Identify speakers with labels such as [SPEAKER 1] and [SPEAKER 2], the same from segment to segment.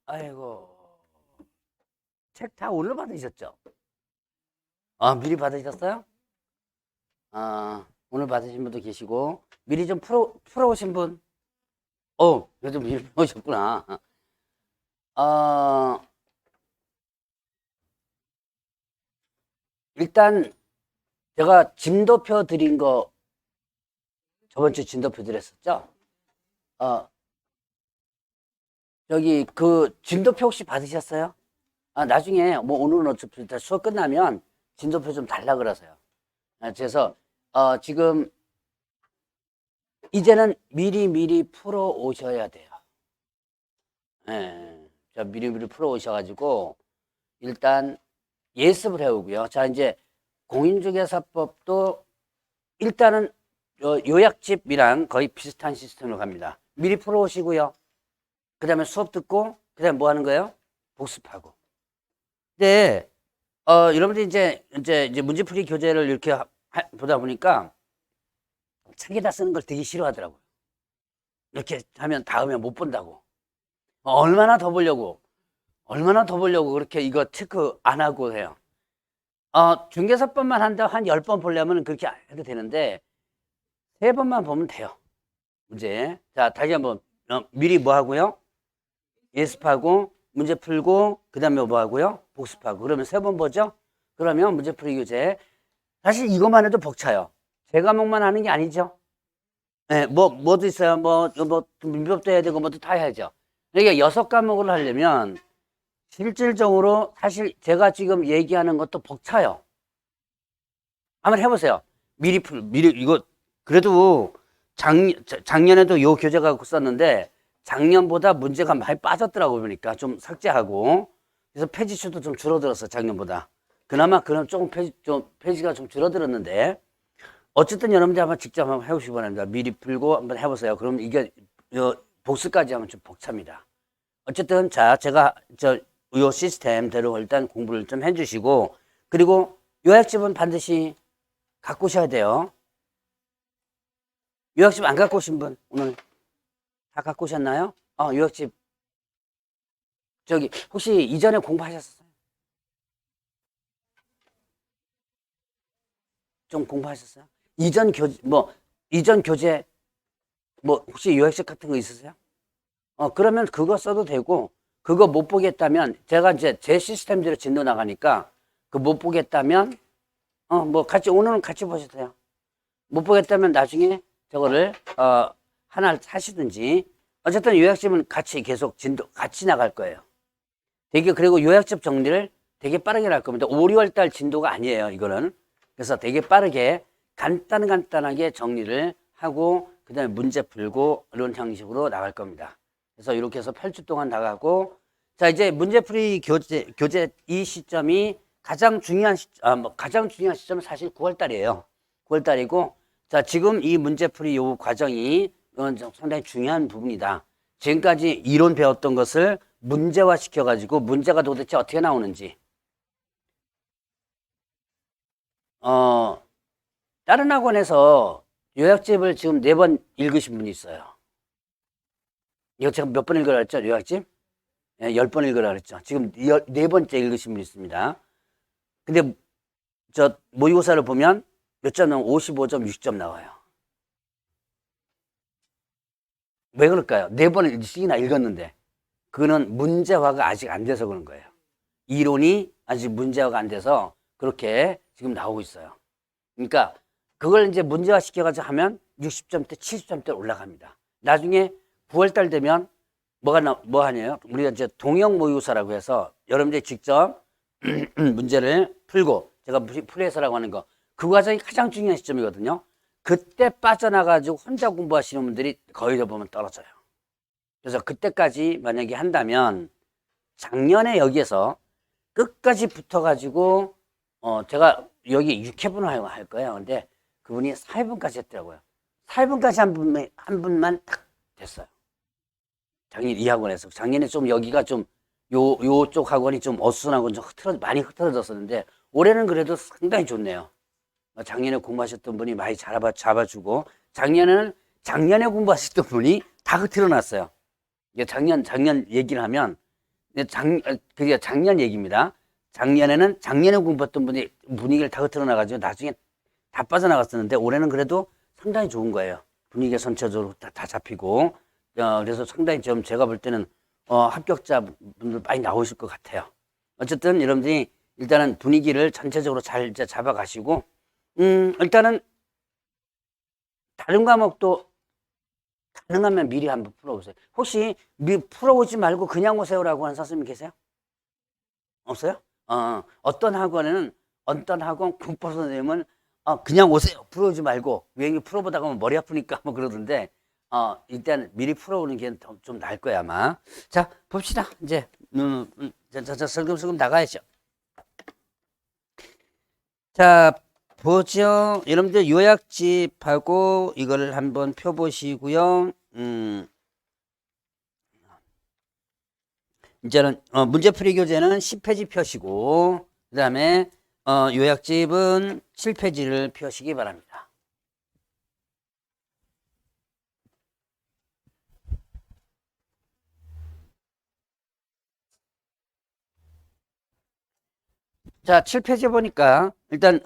[SPEAKER 1] 아이고, 책 다 오늘 받으셨죠? 미리 받으셨어요? 오늘 받으신 분도 계시고, 미리 좀 풀어오신 분? 요즘 미리 풀어오셨구나. 어, 일단, 제가 진도표 드린 거, 저번 주 진도표 드렸었죠? 어, 저기, 진도표 혹시 받으셨어요? 나중에, 뭐, 오늘은 어차피 일단 수업 끝나면 진도표 좀 달라 그러세요. 그래서, 지금, 이제는 미리 풀어 오셔야 돼요. 예. 자, 미리 풀어 오셔가지고, 일단 예습을 해오고요. 자, 이제 공인중개사법도 일단은 요약집이랑 거의 비슷한 시스템으로 갑니다. 미리 풀어 오시고요. 그 다음에 수업 듣고, 그 다음에 뭐 하는 거예요? 복습하고. 근데, 여러분들이 이제 문제풀이 교재를 이렇게 보다 보니까 책에다 쓰는 걸 되게 싫어하더라고요. 이렇게 하면 다음에 못 본다고. 얼마나 더 보려고 그렇게 이거 체크 안 하고 해요. 중개사법만 한다 한 10번 보려면 그렇게 해도 되는데 3번만 보면 돼요. 문제. 자, 다시 한번 미리 뭐 하고요? 예습하고 문제 풀고 그 다음에 뭐 하고요? 복습하고. 그러면 3번 보죠? 그러면 문제풀이 교재. 사실 이것만 해도 벅차요. 제 과목만 하는 게 아니죠. 네, 뭐도 있어요. 민법도 해야 되고 뭐도 다 해야죠. 그러니까 6과목을 하려면 실질적으로 사실 제가 지금 얘기하는 것도 벅차요. 한번 해보세요. 이거, 그래도 작년에도 요 교재 갖고 썼는데 작년보다 문제가 많이 빠졌더라고 보니까 좀 삭제하고. 그래서 페이지 수도 좀 줄어들었어, 작년보다. 그나마 그럼 조금 페이지가 좀 줄어들었는데 어쨌든 여러분들 한번 직접 한번 해보시기 바랍니다. 미리 풀고 한번 해보세요. 그럼 이게 복습까지 하면 좀 벅찹니다. 어쨌든 자, 제가 요 시스템대로 일단 공부를 좀 해주시고, 그리고 요약집은 반드시 갖고 오셔야 돼요. 요약집 안 갖고 오신 분 오늘 다 갖고 오셨나요? 요약집 혹시 이전에 공부하셨어요? 좀 공부하셨어요? 이전 교재 혹시 요약집 같은 거 있으세요? 그러면 그거 써도 되고, 그거 못 보겠다면 제가 이제 제 시스템대로 진도 나가니까 그 못 보겠다면 오늘은 같이 보셔도 돼요. 못 보겠다면 나중에 저거를 하나 사시든지. 어쨌든 요약집은 같이 계속 진도 같이 나갈 거예요. 그리고 요약집 정리를 되게 빠르게 할 겁니다. 5, 6월 달 진도가 아니에요, 이거는. 그래서 되게 빠르게 간단하게 정리를 하고 그다음에 문제 풀고 이런 형식으로 나갈 겁니다. 그래서 이렇게 해서 8주 동안 나가고, 자, 이제 문제풀이 교재 이 시점이 가장 중요한 시점은 사실 9월 달이에요. 9월 달이고, 자, 지금 이 문제풀이 요 과정이 상당히 중요한 부분이다. 지금까지 이론 배웠던 것을 문제화 시켜가지고 문제가 도대체 어떻게 나오는지. 다른 학원에서 요약집을 지금 4번 읽으신 분이 있어요. 이거 제가 몇 번 읽으라 그랬죠? 요약집? 10번 읽으라 그랬죠. 지금 4번째 읽으신 분이 있습니다. 근데 모의고사를 보면 몇 점 나오면 55점, 60점 나와요. 왜 그럴까요? 4번씩이나 읽었는데. 그거는 문제화가 아직 안 돼서 그런 거예요. 이론이 아직 문제화가 안 돼서 그렇게 지금 나오고 있어요. 그러니까 그걸 이제 문제화 시켜가지고 하면 60점대, 70점대 올라갑니다. 나중에 9월달 되면 뭐 하냐요? 우리가 이제 동형 모의고사라고 해서 여러분들이 직접 문제를 풀고, 제가 풀이해서라고 하는 거, 그 과정이 가장 중요한 시점이거든요. 그때 빠져나가지고 혼자 공부하시는 분들이 거의 대부분 떨어져요. 그래서 그때까지 만약에 한다면 작년에 여기에서 끝까지 붙어가지고 제가 여기 6회분을 할 거예요. 근데 그분이 4회분까지 했더라고요. 4회분까지 한 분만 딱 됐어요. 작년 이 학원에서. 작년에 좀 여기가 좀 요쪽 학원이 좀 어수선하고 좀 많이 흐트러졌었는데 올해는 그래도 상당히 좋네요. 작년에 공부하셨던 분이 많이 잡아주고, 작년에 공부하셨던 분이 다 흐트러났어요. 작년 얘기를 하면 그게 작년 얘기입니다. 작년에 공부했던 분이 분위기를 다 흐트러나가지고 나중에 다 빠져나갔었는데 올해는 그래도 상당히 좋은 거예요. 분위기가 전체적으로 다 잡히고, 그래서 상당히 좀 제가 볼 때는, 합격자 분들 많이 나오실 것 같아요. 어쨌든 여러분들이 일단은 분위기를 전체적으로 잘 이제 잡아가시고, 일단은 다른 과목도 가능하면 미리 한번 풀어보세요. 혹시 풀어오지 말고 그냥 오세요라고 하는 선생님 계세요? 없어요? 어떤 학원 국법 선생님은 그냥 오세요. 풀어오지 말고 왜 풀어보다가 머리 아프니까 뭐 그러던데 일단 미리 풀어오는 게 좀 나을 거야 아마. 자 봅시다. 이제 슬금슬금 나가야죠. 자 보죠. 여러분들 요약집하고 이거를 한번 펴보시고요. 이제는 문제풀이 교재는 10페이지 펴시고 그 다음에 요약집은 7페이지를 펴시기 바랍니다. 자, 7페이지 보니까 일단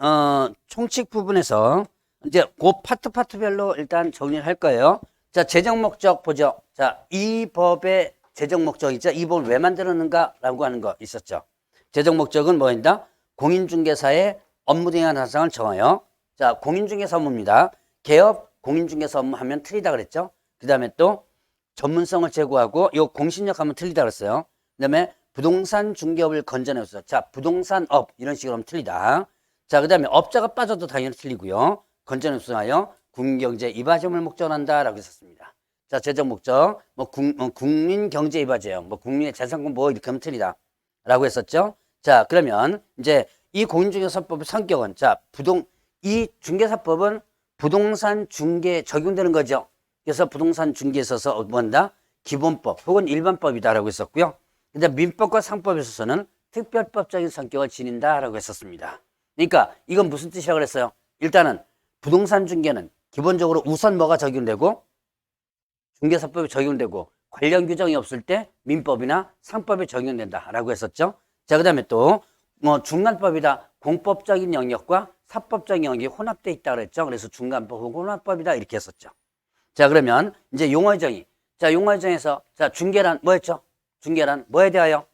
[SPEAKER 1] 총칙 부분에서 이제 그 파트별로 일단 정리를 할 거예요. 자, 재정 목적 보죠. 자, 이 법의 재정 목적 있죠. 이 법을 왜 만들었는가라고 하는 거 있었죠. 재정 목적은 뭐인다? 공인중개사의 업무 대행 사항을 정하여. 자, 공인중개사 업무입니다. 개업 공인중개사 업무 하면 틀리다 그랬죠. 그 다음에 또 전문성을 제고하고 요 공신력 하면 틀리다 그랬어요. 그 다음에 부동산 중개업을 건져내었어. 자, 부동산업 이런 식으로 하면 틀리다. 자, 그 다음에 업자가 빠져도 당연히 틀리고요. 건져내수하여 국민경제 이바지움을 목적으로 한다라고 했었습니다. 자, 재정 목적 국민경제 이바지움, 국민의 재산권 보호 이렇게 하면 틀리다 라고 했었죠. 자, 그러면 이제 이 공인중개사법의 성격은 이 중개사법은 부동산 중개에 적용되는 거죠. 그래서 부동산 중개에 있어서 뭐한다? 기본법 혹은 일반법이다라고 했었고요. 근데 민법과 상법에 있어서는 특별법적인 성격을 지닌다라고 했었습니다. 그러니까 이건 무슨 뜻이라고 그랬어요? 일단은 부동산 중개는 기본적으로 우선 뭐가 적용되고 중개사법이 적용되고 관련 규정이 없을 때 민법이나 상법이 적용된다라고 했었죠. 자, 그다음에 또 중간법이다. 공법적인 영역과 사법적인 영역이 혼합되어 있다 그랬죠. 그래서 중간법 혹은 혼합법이다 이렇게 했었죠. 자, 그러면 이제 용어정의. 자, 용어정에서 자, 중개란 뭐였죠? 중개란 뭐에 대하여?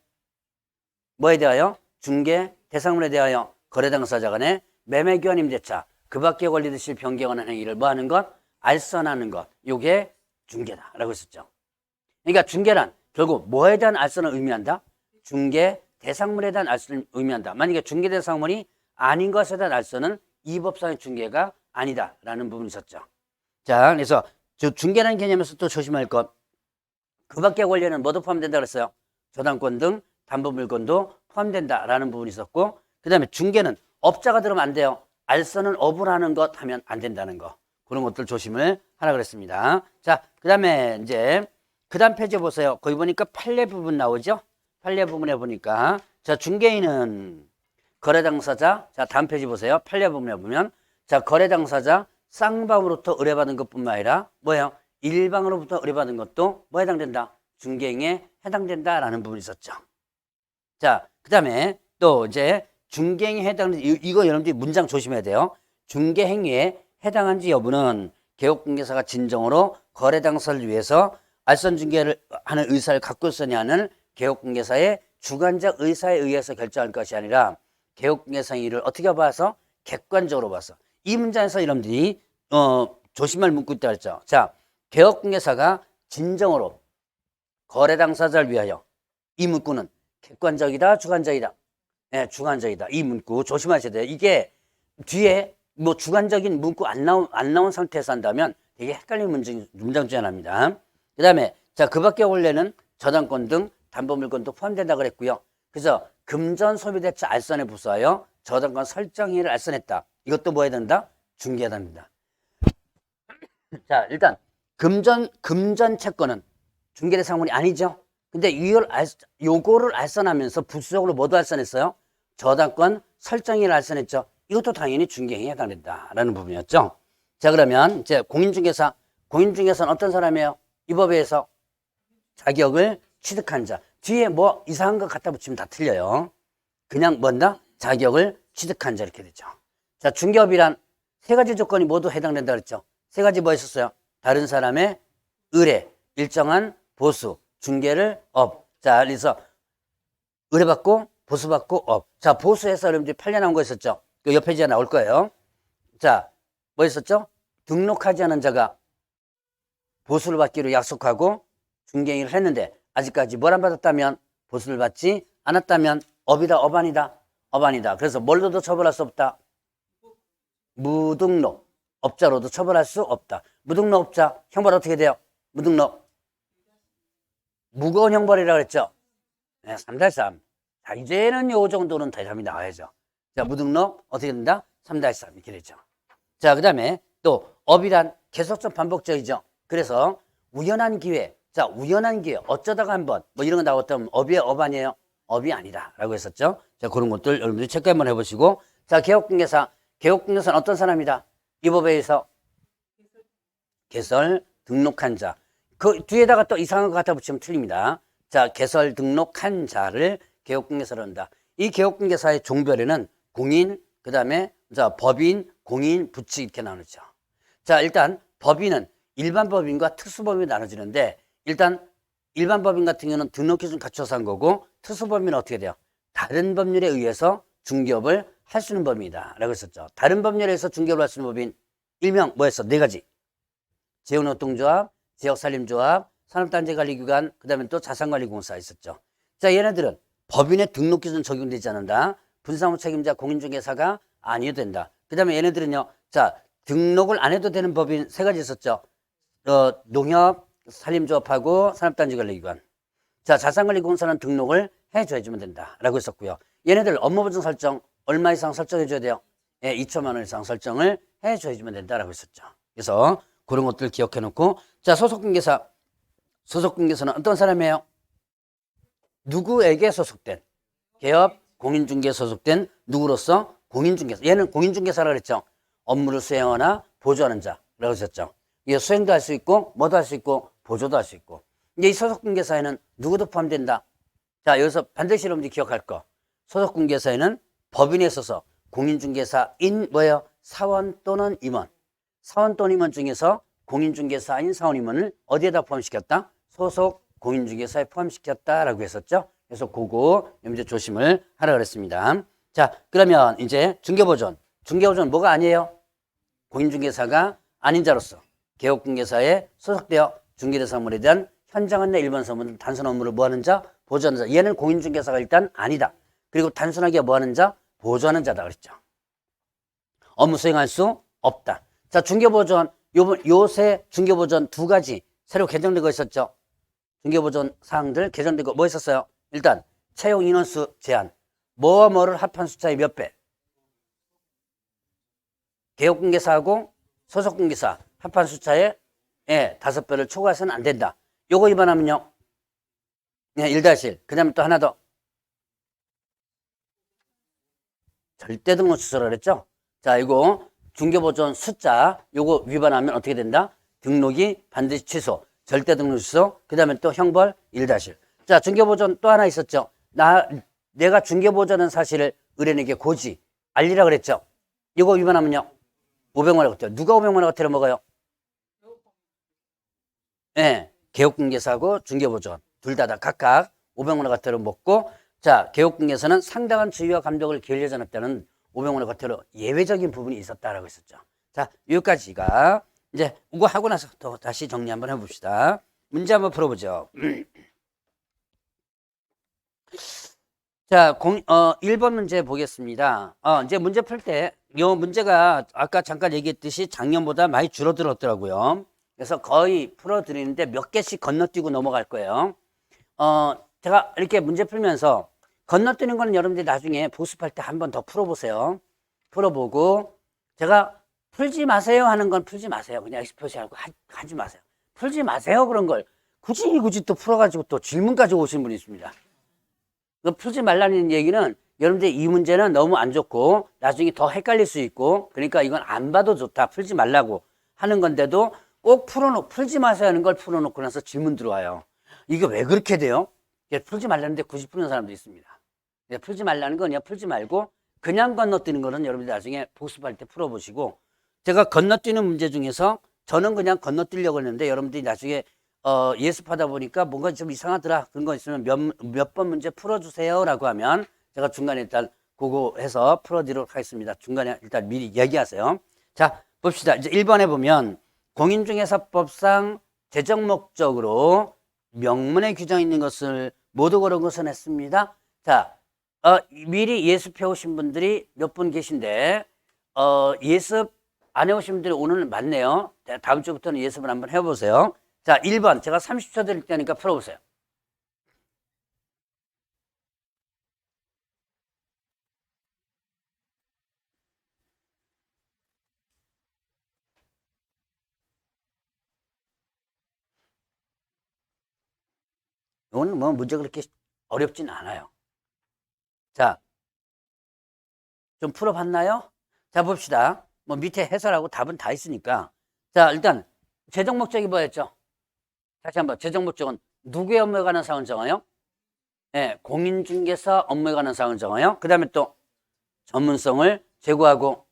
[SPEAKER 1] 중개 대상물에 대하여 거래 당사자 간의 매매 교환 임대차 그 밖에 권리듯이 변경하는 행위를 뭐 하는 것? 알선하는 것. 요게 중개다라고 했었죠. 그러니까 중개란 결국 뭐에 대한 알선을 의미한다? 중개 대상물에 대한 알선을 의미한다. 만약에 중개 대상물이 아닌 것에 대한 알선은 이 법상의 중개가 아니다라는 부분이 있었죠. 자, 그래서 중개라는 개념에서 또 조심할 것. 그 밖의 권리는 뭐도 포함된다 그랬어요? 저당권 등 담보물권도 포함된다라는 부분이 있었고, 그 다음에 중개는 업자가 들으면 안 돼요. 알선은 업을 하는 것 하면 안 된다는 거. 그런 것들 조심을 하라 그랬습니다. 자, 그 다음에 이제 그 다음 페이지 보세요. 거기 보니까 판례 부분 나오죠? 판례 부분에 보니까 자, 중개인은 거래 당사자. 자, 다음 페이지 보세요. 판례 부분에 보면 자, 거래 당사자 쌍방으로부터 의뢰받은 것뿐만 아니라 뭐예요? 일방으로부터 의뢰받은 것도 뭐 해당된다? 중개행에 해당된다라는 부분이 있었죠. 자, 그 다음에 또 이제 중개행에 해당하는 이거 여러분들이 문장 조심해야 돼요. 중개행위에 해당한지 여부는 개업공개사가 진정으로 거래 당사를 위해서 알선 중개를 하는 의사를 갖고 있으냐는 개업공개사의 주관적 의사에 의해서 결정할 것이 아니라 개업공개사의 일을 어떻게 봐서? 객관적으로 봐서. 이 문장에서 여러분들이 조심할 문구 있다 그랬죠. 자, 개업공개사가 진정으로 거래 당사자를 위하여 이 문구는 객관적이다, 주관적이다. 네, 주관적이다. 이 문구 조심하셔야 돼요. 이게 뒤에 뭐 주관적인 문구 안 나온 상태에서 한다면 되게 헷갈리는 문장 중에 하나입니다. 그 다음에 자, 그 밖에 원래는 저당권 등 담보물권도 포함된다 그랬고요. 그래서 금전 소비대차 알선에 부수하여 저당권 설정행위를 알선했다. 이것도 뭐 해야 된다? 중개해야 됩니다. 자, 일단 금전 채권은 중개 대상물이 아니죠. 근데 요거를 알선하면서 부수적으로 뭐도 알선했어요? 저당권 설정행위를 알선했죠. 이것도 당연히 중개행위에 해당된다라는 부분이었죠. 자, 그러면 이제 공인중개사는 어떤 사람이에요? 이 법에 의해서 자격을 취득한 자. 뒤에 뭐 이상한 거 갖다 붙이면 다 틀려요. 그냥 뭔다? 자격을 취득한 자 이렇게 되죠. 자, 중개업이란 세 가지 조건이 모두 해당된다 그랬죠. 세 가지 뭐 있었어요? 다른 사람의 의뢰, 일정한 보수, 중개를 업. 자, 그래서 의뢰받고 보수받고 업. 자, 보수해서 여러분들이 판례 나온 거 있었죠. 그 옆 페이지에 나올 거예요. 자, 뭐 있었죠? 등록하지 않은 자가 보수를 받기로 약속하고 중개인을 했는데 아직까지 뭘 안 받았다면 보수를 받지 않았다면 업이다, 업 아니다, 업 아니다. 그래서 뭘로도 처벌할 수 없다. 무등록 업자로도 처벌할 수 없다. 무등록 업자 형벌 어떻게 돼요? 무등록 무거운 형벌이라고 그랬죠. 네, 3-3. 자, 이제는 요 정도는 대답이 나와야죠. 자, 무등록 어떻게 된다? 3-3 이렇게 되죠. 자, 그 다음에 또 업이란 계속적 반복적이죠. 그래서 우연한 기회. 자, 우연한 기회. 어쩌다가 한번 뭐 이런 거 나왔다면 업이에요, 업 아니에요? 업이 아니다 라고 했었죠. 자, 그런 것들 여러분들이 체크 한번 해보시고. 자, 개업공개사. 개업공개사는 어떤 사람이다? 이 법에 의해서 개설 등록한 자. 그 뒤에다가 또 이상한 거 갖다 붙이면 틀립니다. 자, 개설 등록한 자를 개업공개사로 한다. 이 개업공개사의 종별에는 공인, 그 다음에 자 법인, 공인, 부치 이렇게 나누죠. 자, 일단 법인은 일반 법인과 특수법인이 나눠지는데 일단 일반 법인 같은 경우는 등록 기준 갖춰서 한 거고 특수법인은 어떻게 돼요? 다른 법률에 의해서 중개업을 할 수 있는 법인이다 라고 했었죠. 다른 법률에 의해서 중개업을 할 수 있는 법인 일명 뭐였어? 네 가지. 재혼노동조합, 지역산림조합, 산업단지관리기관, 그 다음에 또 자산관리공사 있었죠. 자, 얘네들은 법인의 등록 기준 적용되지 않는다. 분사무 책임자 공인중개사가 아니어도 된다. 그 다음에 얘네들은요, 자, 등록을 안 해도 되는 법인 세 가지 있었죠. 농협, 산림조합하고 산업단지관리기관. 자, 자산관리공사는 등록을 해줘야지만 된다. 라고 했었고요. 얘네들 업무보증 설정 얼마 이상 설정해줘야 돼요? 예, 2천만 원 이상 설정을 해줘야지만 된다라고 했었죠. 그래서 그런 것들 기억해 놓고. 자, 소속공개사. 소속공개사는 어떤 사람이에요? 누구에게 소속된? 개업, 공인중개에 소속된 누구로서? 공인중개사. 얘는 공인중개사라고 그랬죠. 업무를 수행하거나 보조하는 자라고 했었죠. 이게 수행도 할 수 있고 뭐도 할 수 있고 보조도 할 수 있고. 이제 이 소속공개사에는 누구도 포함된다. 자, 여기서 반드시 여러분들이 기억할 거. 소속공개사에는 법인에 있어서 공인중개사인 뭐예요? 사원 또는 임원. 사원 또는 임원 중에서 공인중개사인 사원 임원을 어디에다 포함시켰다? 소속 공인중개사에 포함시켰다라고 했었죠. 그래서 그거 이제 조심을 하라 그랬습니다. 자, 그러면 이제 중개보존. 중개보존은 뭐가 아니에요? 공인중개사가 아닌 자로서 개업공개사에 소속되어 중개대상물에 대한 현장 안내 일반 서문 단순 업무를 뭐하는 자? 보조하는 자. 얘는 공인중개사가 일단 아니다. 그리고 단순하게 뭐하는 자? 보조하는 자다 그랬죠. 업무 수행할 수 없다. 자, 중개보존. 요새 중개보존 두 가지 새로 개정된 거 있었죠. 중개보존 사항들 개정된 거 뭐 있었어요? 일단 채용 인원수 제한. 뭐와 뭐를 합한 숫자의 몇 배? 개업공개사하고 소속공개사 합한 숫자의 5배를 초과해서는 안 된다. 요거 위반하면요. 1-1. 그 다음에 또 하나 더. 절대 등록 취소를 했죠. 자, 이거 중개보존 숫자 요거 위반하면 어떻게 된다? 등록이 반드시 취소. 절대 등록 취소. 그 다음에 또 형벌 1-1. 자, 중개보존 또 하나 있었죠. 내가 중개보존한 사실을 의뢰인에게 고지 알리라 그랬죠. 이거 위반하면요. 500만 원 과태료. 누가 500만 원 과태료 먹어요? 네, 개업공개사하고 중개보존 둘 다 각각 500만 원 과태료 먹고. 자, 개업공개사는 상당한 주의와 감독을 기울여져 놨다는 500만 원 과태료 예외적인 부분이 있었다라고 했었죠. 자, 여기까지가 이제 이거 하고 나서 또 다시 정리 한번 해봅시다. 문제 한번 풀어보죠. 자, 1번 문제 보겠습니다. 이제 문제 풀 때, 요 문제가 아까 잠깐 얘기했듯이 작년보다 많이 줄어들었더라고요. 그래서 거의 풀어드리는데 몇 개씩 건너뛰고 넘어갈 거예요. 제가 이렇게 문제 풀면서 건너뛰는 거는 여러분들이 나중에 복습할 때 한 번 더 풀어보세요. 풀어보고, 제가 풀지 마세요 하는 건 풀지 마세요. 그냥 X 표시하고 하지 마세요. 풀지 마세요 그런 걸 굳이 또 풀어가지고 또 질문까지 오신 분이 있습니다. 풀지 말라는 얘기는 여러분들 이 문제는 너무 안 좋고 나중에 더 헷갈릴 수 있고, 그러니까 이건 안 봐도 좋다, 풀지 말라고 하는 건데도 꼭 풀지 마세요 하는 걸 풀어놓고 나서 질문 들어와요. 이게 왜 그렇게 돼요? 풀지 말라는데 굳이 푸는 사람도 있습니다. 풀지 말라는 건 그냥 풀지 말고 그냥 건너뛰는 거는 여러분들 나중에 복습할 때 풀어보시고, 제가 건너뛰는 문제 중에서 저는 그냥 건너뛰려고 했는데 여러분들이 나중에 예습하다 보니까 뭔가 좀 이상하더라 그런 거 있으면 몇 번 문제 풀어주세요 라고 하면 제가 중간에 일단 그거 해서 풀어드리도록 하겠습니다. 중간에 일단 미리 얘기하세요. 자, 봅시다. 이제 1번에 보면 공인중개사법상 재정 목적으로 명문에 규정이 있는 것을 모두 고른 것은 했습니다. 자, 미리 예습해 오신 분들이 몇 분 계신데 예습 안 해오신 분들이 오늘 많네요. 다음 주부터는 예습을 한번 해보세요. 자, 1번 제가 30초 드릴 테니까 풀어보세요. 이건 뭐 문제 그렇게 어렵진 않아요. 자, 좀 풀어봤나요? 자, 봅시다. 뭐 밑에 해설하고 답은 다 있으니까. 자, 일단 재정 목적이 뭐였죠? 다시 한번 재정 목적은 누구의 업무에 관한 사항을 정해요? 네, 공인중개사 업무에 관한 사항을 정해요. 그 다음에 또 전문성을 제고하고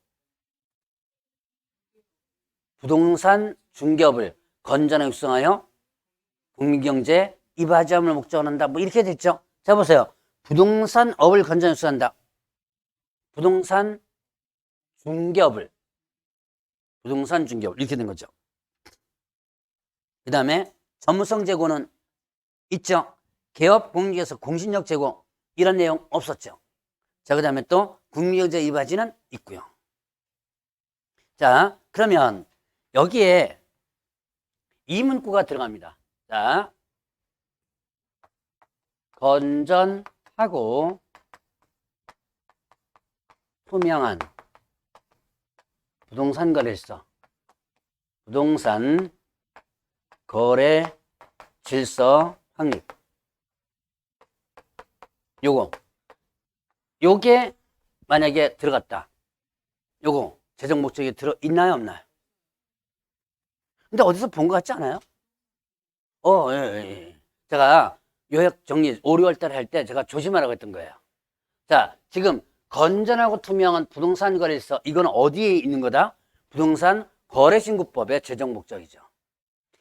[SPEAKER 1] 부동산 중개업을 건전하게 육성하여 국민경제에 이바지함을 목적으로 한다. 뭐 이렇게 됐죠. 자, 보세요. 부동산 업을 건전하게 육성한다. 부동산 중개업을 이렇게 된 거죠. 그 다음에 전문성 제고는 있죠. 개업 공익에서 공신력 제고 이런 내용 없었죠. 자, 그 다음에 또 국민경제 이바지는 있고요. 자, 그러면 여기에 이문구가 들어갑니다. 자, 건전하고 투명한 부동산 거래질서, 부동산 거래 질서 확립. 요게 만약에 들어갔다. 요거 재정 목적에 들어 있나요, 없나요? 근데 어디서 본 것 같지 않아요? 예, 예. 제가 요약 정리 5, 6월 달에 할 때 제가 조심하라고 했던 거예요. 자, 지금 건전하고 투명한 부동산 거래질서, 이건 어디에 있는 거다? 부동산 거래신고법의 재정 목적이죠.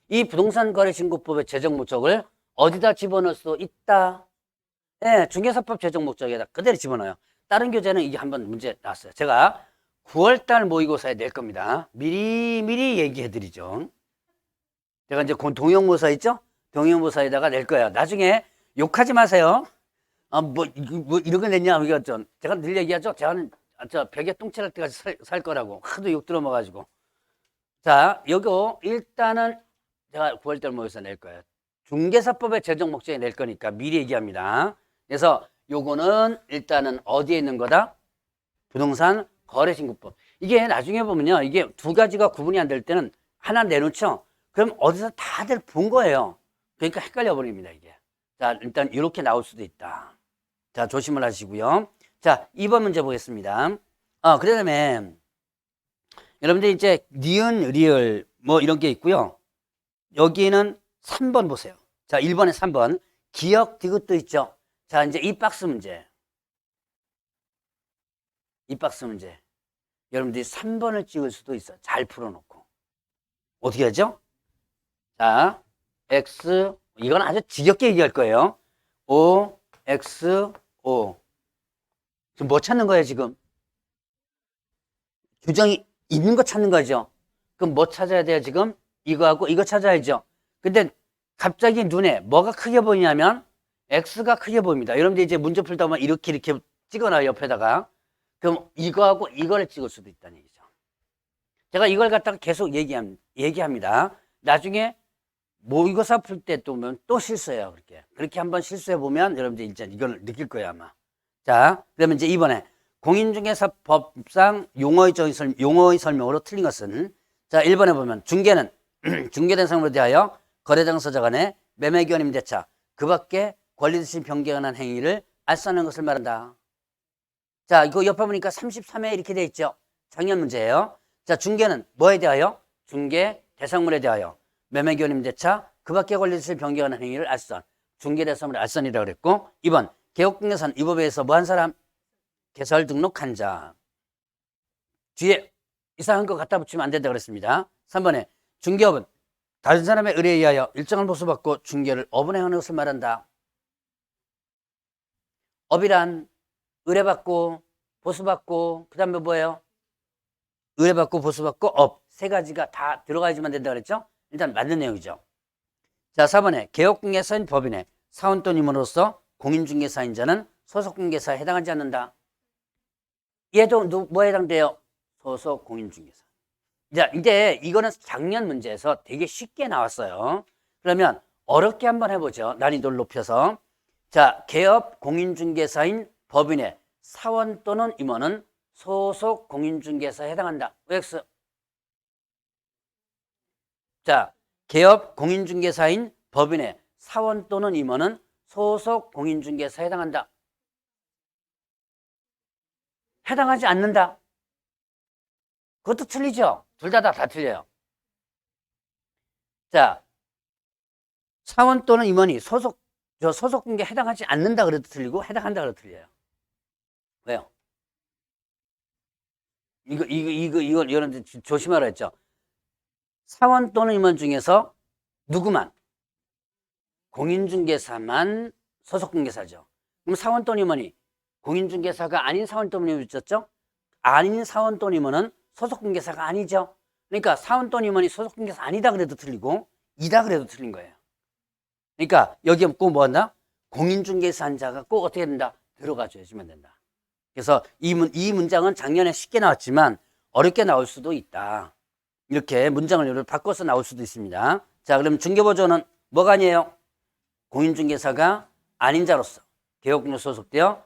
[SPEAKER 1] 이 부동산 거래신고법의 재정 목적을 어디다 집어넣을 수 있다? 네, 중개사법 재정 목적에다 그대로 집어넣어요. 다른 교재는 이게 한번 문제 나왔어요. 제가 9월달 모의고사에 낼 겁니다. 미리 얘기해 드리죠. 제가 이제 동영모사 있죠? 동영모사에다가 낼 거예요. 나중에 욕하지 마세요. 뭐 이런 거 냈냐? 제가 늘 얘기하죠. 제가는 벽에 똥칠할 때까지 살 거라고 하도 욕 들어먹어가지고. 자, 요거 일단은 제가 9월달 모의고사 낼 거예요. 중개사법의 재정 목적에 낼 거니까 미리 얘기합니다. 그래서 요거는 일단은 어디에 있는 거다? 부동산 거래신고법. 이게 나중에 보면요, 이게 두 가지가 구분이 안 될 때는 하나 내놓죠. 그럼 어디서 다들 본 거예요. 그러니까 헷갈려 버립니다, 이게. 자, 일단 이렇게 나올 수도 있다. 자, 조심을 하시고요. 자, 2번 문제 보겠습니다. 그다음에 여러분들 이제 니은, 리을 뭐 이런 게 있고요. 여기는 3번 보세요. 자, 1번에 3번. 기억, 디귿도 있죠. 자, 이제 이 박스 문제. 여러분들이 3번을 찍을 수도 있어. 잘 풀어놓고. 어떻게 하죠? 자, X, 이건 아주 지겹게 얘기할 거예요. O, X, O. 지금 뭐 찾는 거예요, 지금? 규정이 있는 거 찾는 거죠. 그럼 뭐 찾아야 돼요, 지금? 이거하고 이거 찾아야죠. 근데 갑자기 눈에 뭐가 크게 보이냐면 X가 크게 보입니다. 여러분들 이제 문제 풀다 보면 이렇게 찍어놔요, 옆에다가. 그럼 이거하고 이거를 찍을 수도 있다는 얘기죠. 제가 이걸 갖다가 계속 얘기합니다. 나중에 모의고사 풀 때 또 보면 또 실수해요, 그렇게 한번 실수해 보면 여러분들 이제 이걸 느낄 거예요, 아마. 자, 그러면 이제 이번에 공인중개사법상 용어의 설명으로 틀린 것은, 자, 1번에 보면 중개는 중개된 상물에 대하여 거래장소자 간의 매매기원 임대차 그 밖에 권리대신 변경한 행위를 알선하는 것을 말한다. 자, 이거 옆에 보니까 33회 이렇게 돼 있죠. 작년 문제예요. 자, 중개는 뭐에 대하여? 중개 대상물에 대하여 매매기원 임대차 그 밖에 권리대신 변경한 행위를 알선. 중개대상물 알선이라고 그랬고 2번 개업공개사는 이 법에 의해서 뭐 한 사람? 개설 등록한 자. 뒤에 이상한 거 갖다 붙이면 안 된다 그랬습니다. 3번에 중개업은 다른 사람의 의뢰에 의하여 일정을 보수받고 중개를 업운행하는 것을 말한다. 업이란 의뢰받고 보수받고 그 다음에 뭐예요? 의뢰받고 보수받고 업. 세 가지가 다 들어가야지만 된다 그랬죠? 일단 맞는 내용이죠. 자, 4번에 개업공개사인 법인의 사원 또는 임원으로서 공인중개사인 자는 소속공개사에 해당하지 않는다. 얘도 뭐에 해당돼요? 소속 공인중개사. 자, 이제 이거는 작년 문제에서 되게 쉽게 나왔어요. 그러면 어렵게 한번 해보죠. 난이도를 높여서. 자, 개업 공인중개사인 법인의 사원 또는 임원은 소속 공인중개사에 해당한다. OX. 자, 개업 공인중개사인 법인의 사원 또는 임원은 소속 공인중개사에 해당한다. 해당하지 않는다. 그것도 틀리죠? 둘 다 틀려요. 자, 사원 또는 임원이 소속 공개에 해당하지 않는다 그래도 틀리고 해당한다 그래도 틀려요. 왜요? 이건 조심하라 했죠. 사원 또는 임원 중에서 누구만? 공인중개사만 소속공개사죠. 그럼 사원 또는 임원이 공인중개사가 아닌 사원 또는 임원이 있었죠? 아닌 사원 또는 임원은 소속공개사가 아니죠. 그러니까 사원 또는 임원이 소속공개사 아니다 그래도 틀리고 이다 그래도 틀린 거예요. 그러니까 여기에 꼭 뭐한다? 공인중개사 한 자가 꼭 어떻게 된다? 들어가 줘야지만 된다. 그래서 이 문장은 작년에 쉽게 나왔지만 어렵게 나올 수도 있다. 이렇게 문장을 바꿔서 나올 수도 있습니다. 자, 그럼 중개보조는 뭐가 아니에요? 공인중개사가 아닌 자로서 개업공개 소속되어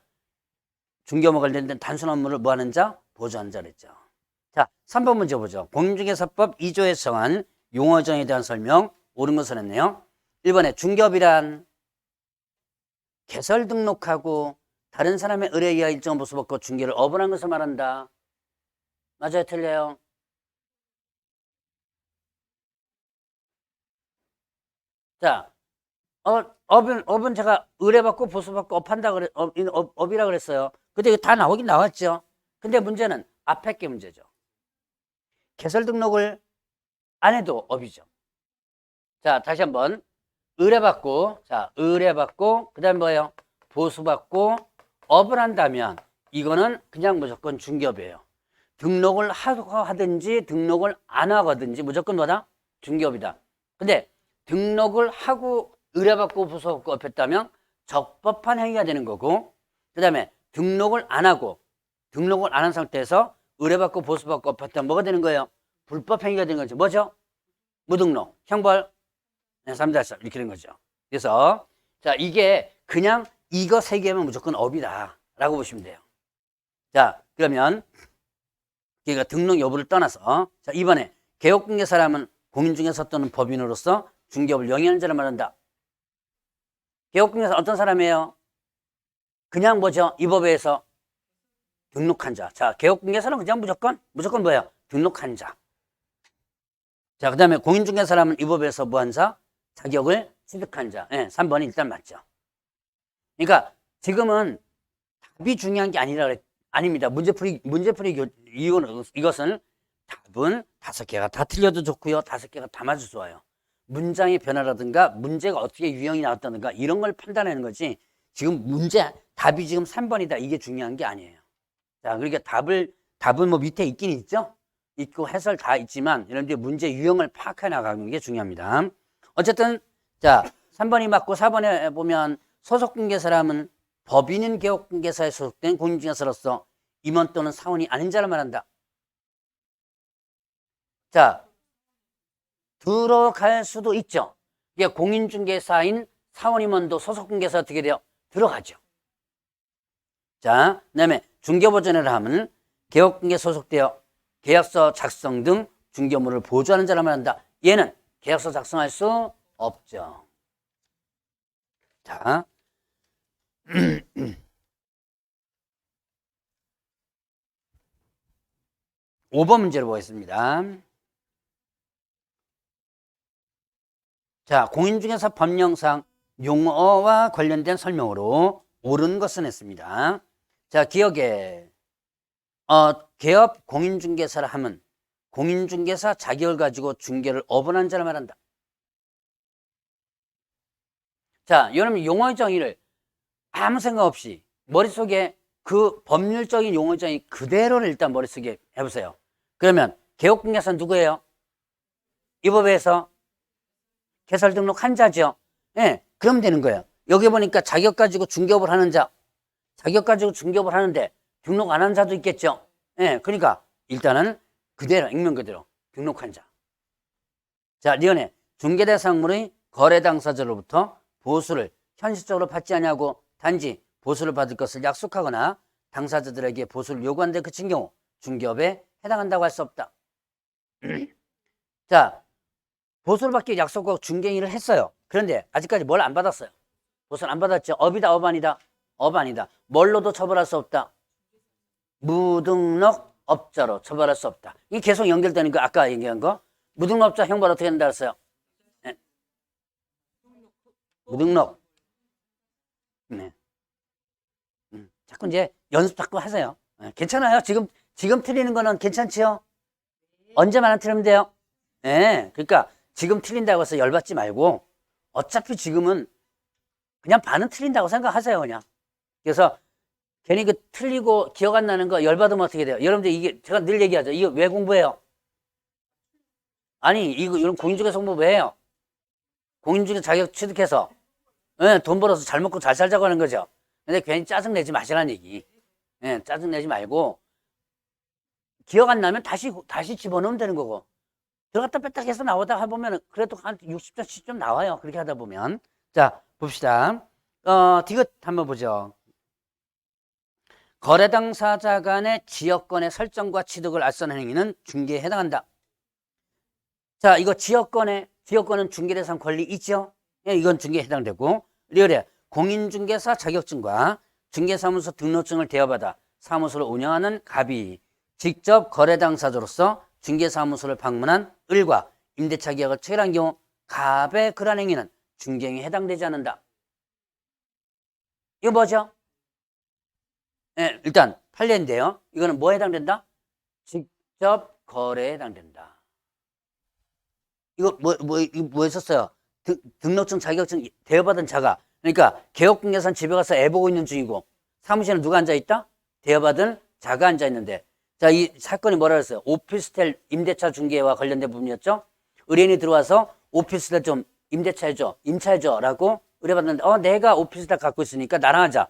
[SPEAKER 1] 중개업과 관련된 단순 업무를 뭐하는 자? 보조하는 자를 했죠. 자, 3번 문제 보죠. 공인중개사법 2조에 정한 용어정에 대한 설명 옳은 것을 했네요. 1번에 중개업이란 개설 등록하고 다른 사람의 의뢰에 의하 일정을 보수받고 중개를 업운한 것을 말한다. 맞아요? 틀려요? 자, 업은 제가 의뢰받고 보수받고 업한다 그래, 업이라 그랬어요. 근데 이거 다 나오긴 나왔죠. 근데 문제는 앞에 게 문제죠. 개설 등록을 안 해도 업이죠. 자, 다시 한번. 의뢰받고, 그 다음에 뭐예요? 보수받고 업을 한다면 이거는 그냥 무조건 중개업이에요. 등록을 하든지 등록을 안 하든지 무조건 뭐다? 중개업이다. 근데 등록을 하고 의뢰받고 보수받고 업했다면 적법한 행위가 되는 거고, 그 다음에 등록을 안 한 상태에서 의뢰받고 보수받고 업했다면 뭐가 되는 거예요? 불법 행위가 되는 거죠. 뭐죠? 무등록, 형벌, 3달설 이렇게 되는 거죠. 그래서 자, 이게 그냥 이거 세 개면 무조건 업이다 라고 보시면 돼요. 자, 그러면 그러니까 등록 여부를 떠나서 자, 이번에 개업공개사람은 공인중개사 또는 법인으로서 중개업을 영위하는 자를 말한다. 개업공개사 어떤 사람이에요? 그냥 뭐죠? 이 법에 의해서 등록한 자. 자, 개업공개사는 그냥 무조건 뭐예요? 등록한 자. 자, 그 다음에 공인중개사람은 이 법에 의해서 뭐한 자? 자격을 취득한 자. 네, 3번이 일단 맞죠. 그러니까 지금은 답이 중요한 게 아닙니다. 문제풀이 이것은 답은 5개가 다 틀려도 좋고요. 5개가 다 맞을 좋아요. 문장의 변화라든가 문제가 어떻게 유형이 나왔다든가 이런 걸 판단하는 거지 지금 답이 지금 3번이다 이게 중요한 게 아니에요. 자, 그러니까 답은 뭐 밑에 있긴 있죠. 있고 해설 다 있지만 이런 문제 유형을 파악해 나가는 게 중요합니다. 어쨌든 자, 3번이 맞고 4번에 보면 소속공개사람은 법인인 개업공개사에 소속된 공인중개사로서 임원 또는 사원이 아닌 자를 말한다. 자, 들어갈 수도 있죠. 이게 공인중개사인 사원임원도 소속공개사 어떻게 돼요? 들어가죠. 자, 그 다음에 중개보전을 하면 개업공개 소속되어 계약서 작성 등 중개업무를 보조하는 자를 말한다. 얘는 계약서 작성할 수 없죠. 자, 5번 문제를 보겠습니다. 자, 공인중개사 법령상 용어와 관련된 설명으로 옳은 것은 했습니다. 자, 기억에 개업 공인중개사를 하면 공인중개사 자격을 가지고 중개를 어분한 자를 말한다. 자, 여러분 용어의 정의를 아무 생각 없이 머릿속에 그 법률적인 용어의 정의 그대로를 일단 머릿속에 해보세요. 그러면 개업공개사는 누구예요? 이 법에서 개설 등록한 자죠. 예, 그러면 되는 거예요. 여기 보니까 자격 가지고 중개업을 하는 자, 자격 가지고 중개업을 하는데 등록 안 한 자도 있겠죠. 예, 그러니까 일단은 그대로 익명 그대로 등록한 자. 자, 리언에 중개대상물의 거래 당사자로부터 보수를 현실적으로 받지 아니하고 단지 보수를 받을 것을 약속하거나 당사자들에게 보수를 요구한 데 그친 경우 중개업에 해당한다고 할 수 없다. 자, 보수를 받기 약속하고 중개인을 했어요. 그런데 아직까지 뭘 안 받았어요. 보수를 안 받았죠. 업이다, 업 아니다. 업 아니다. 뭘로도 처벌할 수 없다. 무등록 업자로 처벌할 수 없다. 이게 계속 연결되는 거 아까 얘기한 거. 무등록업자 형벌 어떻게 된다 했어요? 네. 무등록. 네. 자꾸 이제 연습 자꾸 하세요. 네. 괜찮아요. 지금 틀리는 거는 괜찮지요? 언제만 틀리면 돼요? 네. 그러니까 지금 틀린다고 해서 열받지 말고 어차피 지금은 그냥 반은 틀린다고 생각하세요. 그냥. 그래서 괜히 그 틀리고 기억 안 나는 거 열받으면 어떻게 돼요? 여러분들 이게 제가 늘 얘기하죠. 이거 왜 공부해요? 아니 이런 공인중개사 공부 왜 해요? 공인중개사 자격 취득해서 네, 돈 벌어서 잘 먹고 잘 살자고 하는 거죠. 근데 괜히 짜증내지 마시라는 얘기. 네, 짜증내지 말고 기억 안 나면 다시 집어넣으면 되는 거고 들어갔다 뺐다 해서 나오다 해보면 그래도 한 60점, 70점 나와요. 그렇게 하다 보면. 자, 봅시다. 디귿 한번 보죠. 거래 당사자 간의 지역권의 설정과 취득을 알선하는 행위는 중개에 해당한다. 자, 이거 지역권은 중개대상 권리 있죠? 예, 이건 중개에 해당되고, 리얼에 공인중개사 자격증과 중개사무소 등록증을 대여받아 사무소를 운영하는 갑이 직접 거래 당사자로서 중개사무소를 방문한 을과 임대차 계약을 체결한 경우 갑의 그러한 행위는 중개행위에 해당되지 않는다. 이거 뭐죠? 네, 일단 판례인데요. 이거는 뭐에 해당된다? 직접 거래에 해당된다. 이거 뭐 했었어요? 등록증, 자격증 대여받은 자가, 그러니까 개업공개사는 집에 가서 애 보고 있는 중이고 사무실에 누가 앉아있다? 대여받은 자가 앉아있는데, 자, 이 사건이 뭐라 그랬어요? 오피스텔 임대차 중개와 관련된 부분이었죠? 의뢰인이 들어와서 오피스텔 좀 임대차 해줘, 임차해줘 라고 의뢰받는데, 내가 오피스텔 갖고 있으니까 나랑 하자.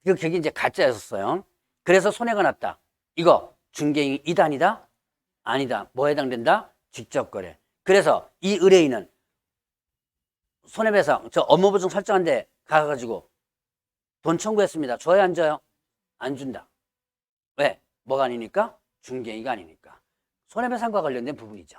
[SPEAKER 1] 그게 이제 가짜였었어요. 그래서 손해가 났다. 이거 중개인이 이단이다? 아니다. 뭐에 해당된다? 직접 거래. 그래서 이 의뢰인은 손해배상, 저 업무보증 설정한 데 가가지고 돈 청구했습니다. 줘야 안 줘요? 안 준다. 왜? 뭐가 아니니까? 중개인이 아니니까. 손해배상과 관련된 부분이죠.